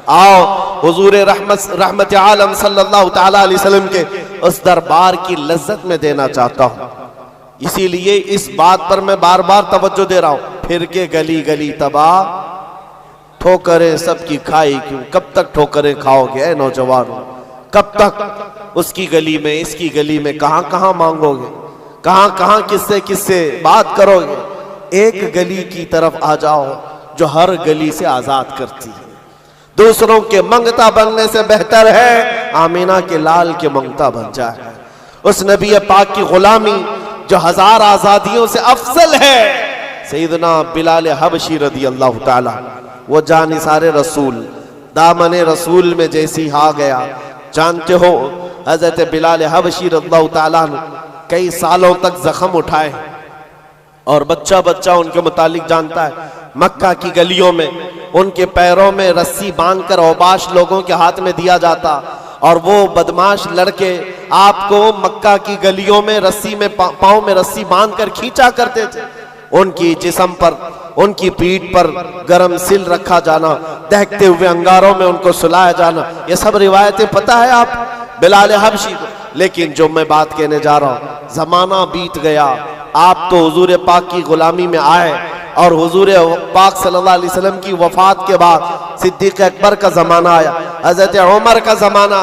आओ हुजूर रहमत आलम सल्लल्लाहु तआला अलैहि वसल्लम के उस दरबार की लज्जत में देना चाहता हूँ। इसीलिए इस बात पर मैं बार बार तवज्जो दे रहा हूँ। फिर के गली गली तबाह, ठोकरें सबकी खाई क्यों, कब तक ठोकरें खाओगे ऐ नौजवानों, कब तक उसकी गली में इसकी गली में कहां कहां मांगोगे, कहां कहां किससे किससे बात करोगे। एक गली की तरफ आ जाओ जो हर गली से आजाद करती है। दूसरों के मंगता बनने से बेहतर है आमीना के लाल के मंगता बन जाए। उस नबी पाक की गुलामी जो हजार आजादियों से अफजल है। सैयदना बिलाल हबशी रदी अल्लाह ताला, वो जानिसारे रसूल, दामने रसूल में जैसी आ गया। जानते हो हजरत बिलाल हबशी रज़ियल्लाहु ताला ने कई सालों तक जख्म उठाए और बच्चा बच्चा उनके मुतालिक जानता है। मक्का की गलियों में उनके पैरों में रस्सी बांधकर औबाश लोगों के हाथ में दिया जाता और वो बदमाश लड़के आपको मक्का की गलियों में रस्सी में पांव में रस्सी बांधकर खींचा करते थे। उनकी जिस्म पर, उनकी पीठ पर गरम सिल रखा जाना, दहकते हुए अंगारों में उनको सुलाया जाना, ये सब रिवायतें पता है आप बिलाल हबशी को। लेकिन जो मैं बात कहने जा रहा हूँ, जमाना बीत गया, आप तो हुजूर पाक की गुलामी में आए और हुजूर पाक सल्लल्लाहु अलैहि वसल्लम की वफात के बाद सिद्दीक अकबर का जमाना आया, हजरत उमर का जमाना।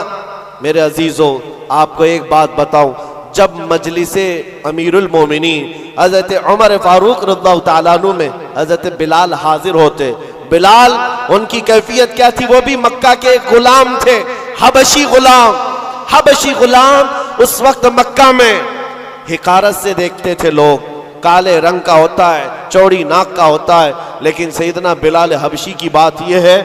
मेरे अजीजों, आपको एक बात बताऊं, जब मजलिसे अमीरुल मोमिनीन हजरत उमर फारूक रज़ियल्लाहु ताला अन्हु में हजरत बिलाल हाजिर होते, बिलाल उनकी कैफियत क्या थी, वो भी मक्का के गुलाम थे, हबशी गुलाम। हबशी गुलाम उस वक्त मक्का में हिकारत से देखते थे लोग, काले रंग का होता है, चौड़ी नाक का होता है। लेकिन सैयदना बिलाल हबशी की बात यह है,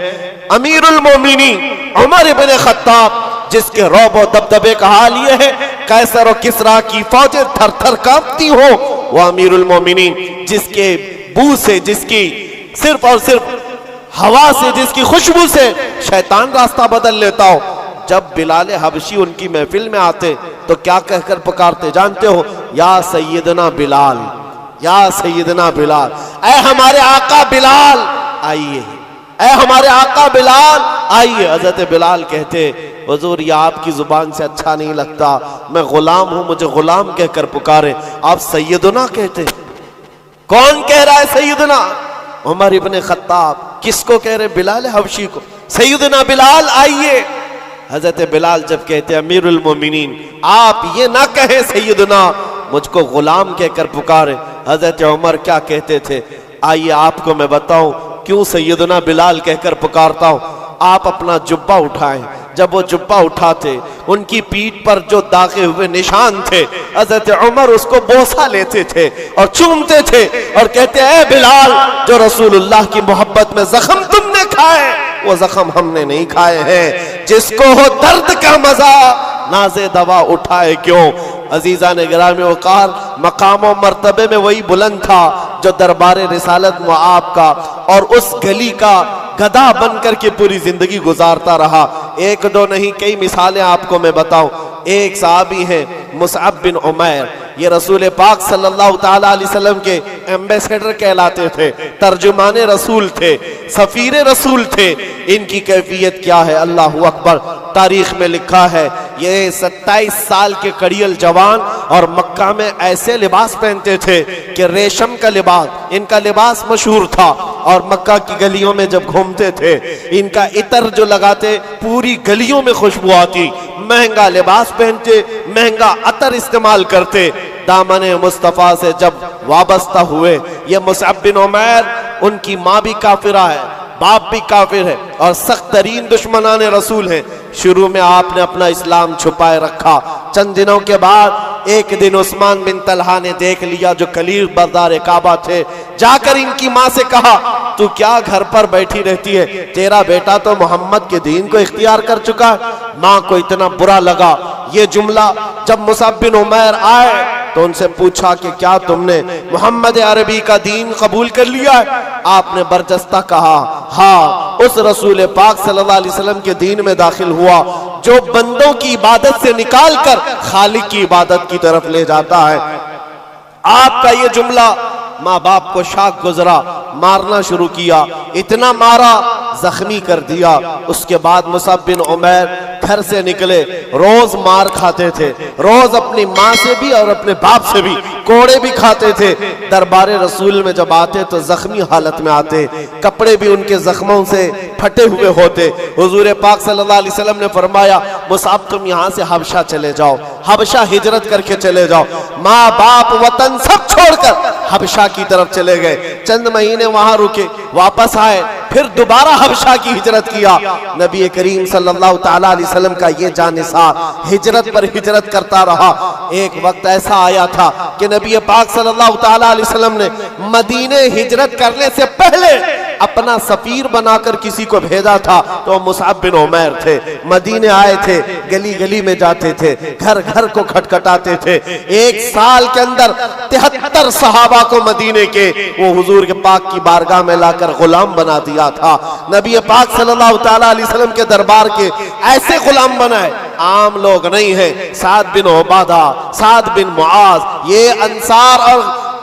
अमीरुल मोमिनीन उमर इब्न खत्ताब, जिसके रौब और दबदबे का हाल यह है कैसर और किसरा की फौजें थर थर कांपती हो, वह अमीरुल मोमिनीन जिसके बू से, जिसकी सिर्फ और सिर्फ हवा से, जिसकी खुशबू से शैतान रास्ता बदल लेता हो। जब बिलाल हबशी उनकी महफिल में आते तो क्या कहकर पुकारते जानते हो? या सैयदना बिलाल, या सैयदना बिलाल, ऐ हमारे आका बिलाल आइए, ऐ हमारे आका बिलाल आइए। हजरत बिलाल कहते, हुजूर ये आपकी जुबान से अच्छा नहीं लगता, मैं गुलाम हूं, मुझे गुलाम कहकर पुकारे, आप सैयदना कहते। कौन कह रहा है सैयदना? उमर इब्न खत्ताब। किसको कह रहे? बिलाल हबशी को। सैयदना बिलाल आइए। हजरत बिलाल जब कहते अमीरुल मोमिनीन, आप ये ना कहें सैयदना, मुझको गुलाम कहकर पुकारे। हजरत उमर क्या कहते थे? आइए आपको मैं बताऊं क्यों सैयदना बिलाल कहकर पुकारता हूं। आप अपना जुब्बा उठाएं। जब वो जुब्बा उठाते, उनकी पीठ पर जो दागे हुए निशान थे, हजरत उमर उसको बोसा लेते थे और चूमते थे और कहते, ऐ बिलाल, जो रसूलुल्लाह की मोहब्बत में जख्म तुमने खाए, वो जख्म हमने नहीं खाए हैं। जिसको हो दर्द का मजा, नाज़े दवा उठाए क्यों। अजीजा ने गिरामी वक़ार, मकाम और मर्तबे में वही बुलंद था जो दरबारे रिसालत मुआब का और उस गली का गधा बनकर के पूरी जिंदगी गुजारता रहा। एक दो नहीं, कई मिसालें आपको मैं बताऊं। एक साहबी हैं मुसअब बिन उमैर, ये रसूल पाक सल्लल्लाहु ताला अलैहि वसल्लम के एम्बेसडर कहलाते थे, तर्जुमाने रसूल थे, सफीरे रसूल थे। इनकी कैफियत क्या है? अल्लाहु अकबर। तारीख में लिखा है, ये 27 साल के कड़ियल जवान और मक्का में ऐसे लिबास पहनते थे कि रेशम का लिबास, इनका लिबास मशहूर था। और मक्का की गलियों में जब घूमते थे, इनका इतर जो लगाते, पूरी गलियों में खुशबू आती। महंगा लिबास पहनते, महंगा अतर इस्तेमाल करते। दामने मुस्तफ़ा से जब वाबस्ता हुए, ये मुसअब बिन उमैर, उनकी माँ भी काफिरा है, बाप भी काफिर है और सख्त तरीन दुश्मनाने रसूल है। शुरू में आपने अपना इस्लाम छुपाए रखा। चंद दिनों के बाद एक दिन उस्मान बिन तलहा ने देख लिया, जो कलील बरदार काबा थे, जाकर इनकी माँ से कहा, तू क्या घर पर बैठी रहती है, तेरा बेटा तो मोहम्मद के दीन को इख्तियार कर चुका है। माँ को इतना बुरा लगा ये जुमला। जब मुसअब बिन उमैर आए तो उनसे पूछा कि क्या तुमने मोहम्मद अरबी का दीन कबूल कर लिया है? आपने बरजस्ता कहा, हाँ, उस रसूल पाक सल्लल्लाहु अलैहि वसल्लम के दीन में दाखिल हुआ जो बंदों की इबादत से निकालकर खालिक की इबादत की तरफ ले जाता है। आपका ये जुमला माँ बाप को शाक गुजरा, मारना शुरू किया, इतना मारा जख्मी कर दिया। उसके बाद मुसअब बिन उमैर घर से निकले, रोज मार खाते थे, रोज अपनी माँ से भी और अपने बाप से भी कोड़े भी खाते थे। दरबारे रसूल में जब आते तो जख्मी हालत में आते, कपड़े भी उनके जख्मों से फटे हुए होते। हुजूर पाक सल्लल्लाहु अलैहि वसल्लम ने फरमाया, मुसअब तुम यहाँ से हबशा चले जाओ, हबशा हिजरत करके चले जाओ। माँ बाप वतन सब छोड़कर हबशा की तरफ चले गए। चंद महीने वहां रुके, वापस आए, फिर दोबारा हबशा की हिजरत किया। नबी करीम सल्लल्लाहु ताला अलैहि वसल्लम का ये जानिसार हिजरत पर हिजरत करता रहा। एक वक्त ऐसा आया था कि नबी पाक सल्लल्लाहु ताला अलैहि वसल्लम ने मदीने हिजरत करने से पहले अपना सफीर बनाकर किसी को भेजा था, तो मुसअब बिन उमैर थे। मदीने आए थे, गली गली में जाते थे, घर घर को खटखटाते थे। एक साल के अंदर 73 सहाबा को मदीने के वो हुजूर के पाक की बारगाह में लाकर गुलाम बना दिया था। नबी पाक सल्लल्लाहु ताला अलैहि वसल्लम के दरबार के ऐसे गुलाम बनाए, आम लोग नहीं है। साद बिन उबादा, साद बिन मुआज, ये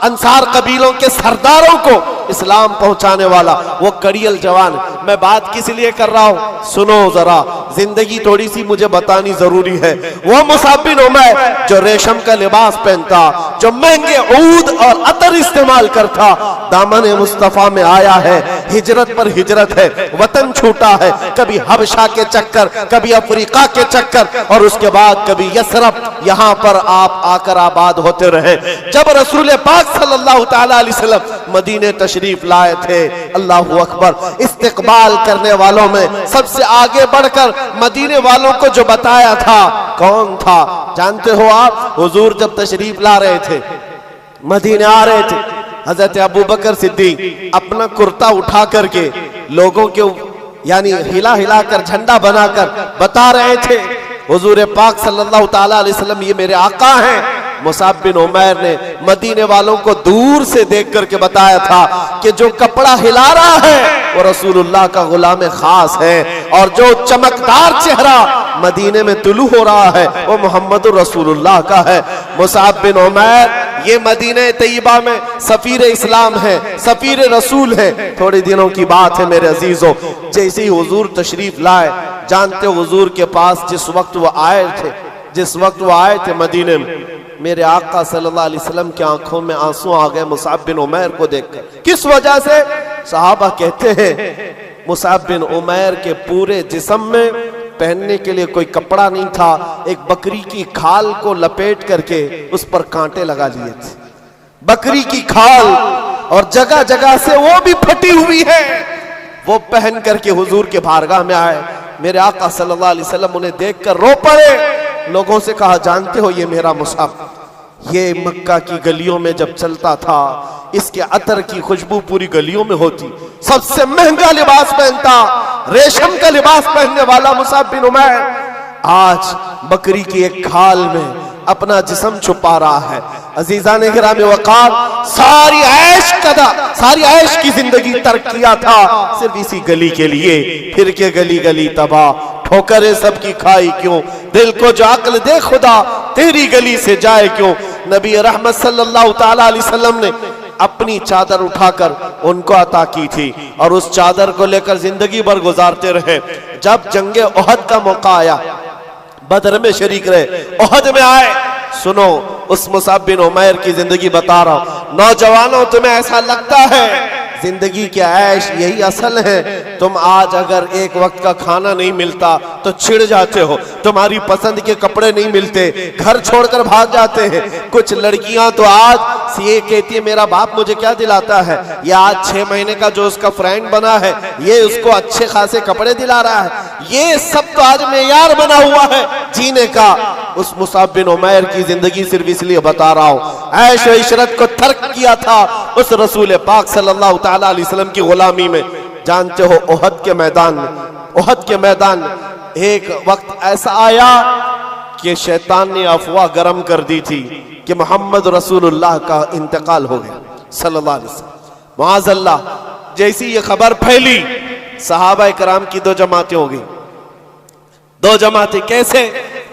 अंसार कबीलों के सरदारों को इस्लाम पहुंचाने वाला वो कड़ियल जवान। मैं बात किस लिए कर रहा हूं, सुनो जरा, जिंदगी थोड़ी सी मुझे बतानी जरूरी है। वो मुसअब बिन उमैर जो रेशम का लिबास पहनता, जो महंगे ऊद और अतर इस्तेमाल करता, दामन मुस्तफा में आया है, हिजरत पर हिजरत है, वतन छूटा है, कभी हबशा के चक्कर, कभी अफ्रीका के चक्कर, और उसके बाद कभी यसरब, यहाँ पर आप आकर आबाद होते रहे। जब रसूल पाक सल्लल्लाहु ताला अलैहि वसल्लम मदीने तशरीफ लाए थे, अल्लाहु अकबर, इस्तिकबाल करने वालों में सबसे आगे बढ़कर मदीने वालों को जो बताया था, कौन था जानते हो आप? हुजूर जब तशरीफ ला रहे थे, मदीने आ रहे थे, हजरत अबू बकर सिद्दीक अपना कुर्ता उठा करके लोगों के यानी हिला हिला कर झंडा बनाकर बता रहे थे, हुजूर पाक सल्लल्लाहु ताला अलैहि वसल्लम ये मेरे आका हैं। मुसअब बिन उमैर ने मदीने वालों को दूर से देख करके बताया था कि जो कपड़ा हिला रहा है वो रसूलुल्लाह का गुलाम खास है, और जो चमकदार चेहरा मदीने में तुलू हो रहा है वो मोहम्मद रसूलुल्लाह का है। मुसअब बिन उमैर ये मदीने तैयबा में सफीर इस्लाम है, सफीर रसूल है। थोड़े दिनों की बात है मेरे अजीजों, जैसे ही हुजूर तशरीफ लाए, जानते हो हुजूर के पास जिस वक्त वो आए थे मदीने में, मेरे आका सल्लल्लाहु अलैहि वसल्लम की आंखों में आंसू आ गए मुसअब बिन उमैर को देखकर। किस वजह से? सहाबा कहते हैं मुसअब बिन उमैर के पूरे जिस्म में पहनने के लिए कोई कपड़ा नहीं था, एक बकरी की खाल को लपेट करके उस पर कांटे लगा लिए थे, बकरी की खाल, और जगह जगह से वो भी फटी हुई है। वो पहन करके हुजूर के बारगाह में आए। मेरे आका सल्लल्लाहु अलैहि वसल्लम उन्हें देखकर रो पड़े। लोगों से कहा, जानते हो ये मेरा मुसअब, ये मक्का की गलियों में जब चलता था, इसके अतर की खुशबू पूरी गलियों में होती, सबसे महंगा लिबास पहनता, रेशम का लिबास पहनने वाला मुसअब बिन उमैर आज बकरी की एक खाल में अपना जिस्म छुपा रहा है। अजीजान गिरामी वक़ार, सारी ऐश की जिंदगी तर्क किया था सिर्फ इसी गली के लिए। फिर के गली गली तबाह, ठोकरें सबकी खाई क्यों, दिल को जो अक्ल दे खुदा, तेरी गली से जाए क्यों। नबी रहमत सल्लल्लाहु ताला अलैहि वसल्लम ने अपनी चादर उठाकर उनको अता की थी, और उस चादर को लेकर जिंदगी भर गुजारते रहे। जब जंगे ओहद का मौका आया, बदर में शरीक रहे, ओहद में आए, सुनो उस मुसअब बिन उमैर की जिंदगी बता रहा हूं। नौजवानों, तुम्हें ऐसा लगता है जिंदगी के ऐश यही असल है? तुम आज अगर एक वक्त का खाना नहीं मिलता तो चिढ़ जाते हो, तुम्हारी पसंद के कपड़े नहीं मिलते, घर छोड़कर भाग जाते हैं। कुछ लड़कियां तो आज ये कहती है, मेरा बाप मुझे क्या दिलाता है, ये आज 6 महीने का जो उसका फ्रेंड बना है ये उसको अच्छे खासे कपड़े दिला रहा है। ये सब तो आज मेयार बना हुआ है जीने का। उस मुसअब बिन उमैर की जिंदगी सिर्फ इसलिए बता रहा हूं, ऐश व इशरत को तर्क किया था उस रसूल पाक सल्लल्लाहु ताला अलैहि वसल्लम की गुलामी में। जानते हो ओहद के मैदान में एक वक्त ऐसा आया कि शैतान ने अफवाह गरम कर दी थी कि मोहम्मद रसूलुल्लाह का इंतकाल हो गया सल्लल्लाहु अलैहि वसल्लम। माअज़ल्लाह, जैसी ये खबर फैली, सहाबा इकराम की 2 जमातें हो गई। 2 जमातें कैसे?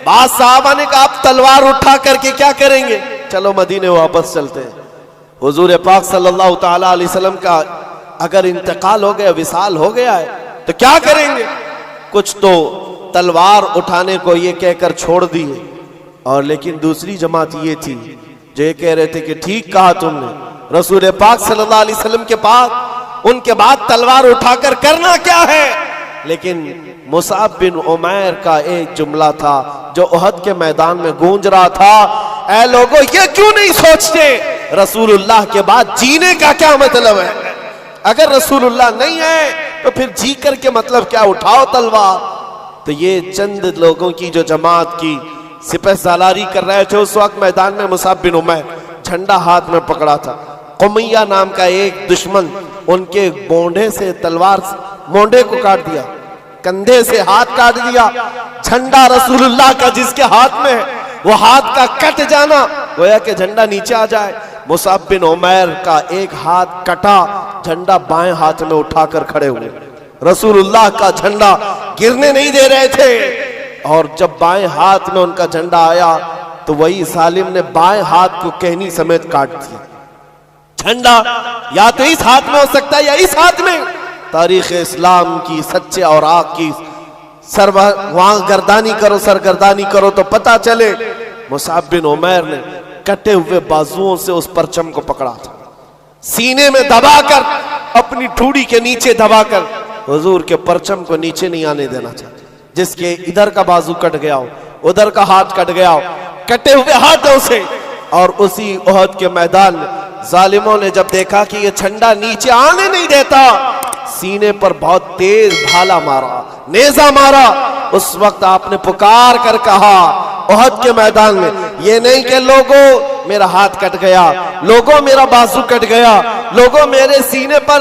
बाद सहाबा ने कहा आप तलवार उठा करके क्या करेंगे, चलो मदीने वापस चलते हैं। हुजूर पाक सल्लल्लाहु ताला अलैहि वसल्लम का अगर इंतकाल हो गया, विसाल हो गया है, तो क्या करेंगे? कुछ तो तलवार उठाने को ये कहकर छोड़ दिए, और लेकिन दूसरी जमात ये थी जो ये कह रहे थे कि ठीक कहा तुमने, रसूल पाक सल्लल्लाहु अलैहि वसल्लम के पास उनके बाद तलवार उठाकर करना क्या है। लेकिन मुसाब बिन उमैर का एक जुमला था जो उहद के मैदान में गूंज रहा था, ऐ लोगों, ये क्यों नहीं सोचते रसूलुल्लाह के बाद जीने का क्या मतलब है? अगर रसूलुल्लाह नहीं है तो फिर जी कर के मतलब क्या, उठाओ तलवार। तो ये चंद लोगों की जो जमात की सिपह सालारी कर रहे थे उस वक्त मैदान में, मुसाब बिन उमैर झंडा हाथ में पकड़ा था। कुमैया नाम का एक दुश्मन उनके मोंढे से तलवार, मोंढे को काट दिया, कंधे से हाथ काट दिया। झंडा रसूलुल्लाह का जिसके हाथ में है, वो हाथ का कट जाना, गोया कि झंडा नीचे आ जाए। मुसाब बिन उमैर का एक हाथ कटा, झंडा बाएं हाथ में उठाकर खड़े हुए, रसूलुल्लाह का झंडा गिरने नहीं दे रहे थे। और जब बाएं हाथ में उनका झंडा आया तो वही सालिम ने बाएं हाथ को कहनी समेत काट दिया। झंडा या तो इस हाथ में हो सकता है या इस हाथ में। तारीख इस्लाम की सच्चे और आग की वहां गर्दानी करो, सरगर्दानी करो तो पता चले मुसाब बिन उमैर ने कटे हुए बाजुओं से उस परचम को पकड़ा था, सीने में दबाकर, अपनी ठूड़ी के नीचे दबाकर हुजूर के परचम को नीचे नहीं आने देना चाहते। जिसके इधर का बाजू कट गया हो, उधर का हाथ कट गया हो, कटे हुए हाथों से। और उसी उहद के मैदान में जालिमों ने जब देखा कि ये झंडा नीचे आने नहीं देता, सीने पर बहुत तेज भाला मारा, नेजा मारा। उस वक्त आपने पुकार कर कहा उहद के मैदान में, ये नहीं कि लोगों मेरा हाथ कट गया, लोगों मेरा बाजू कट गया, लोगों मेरे सीने पर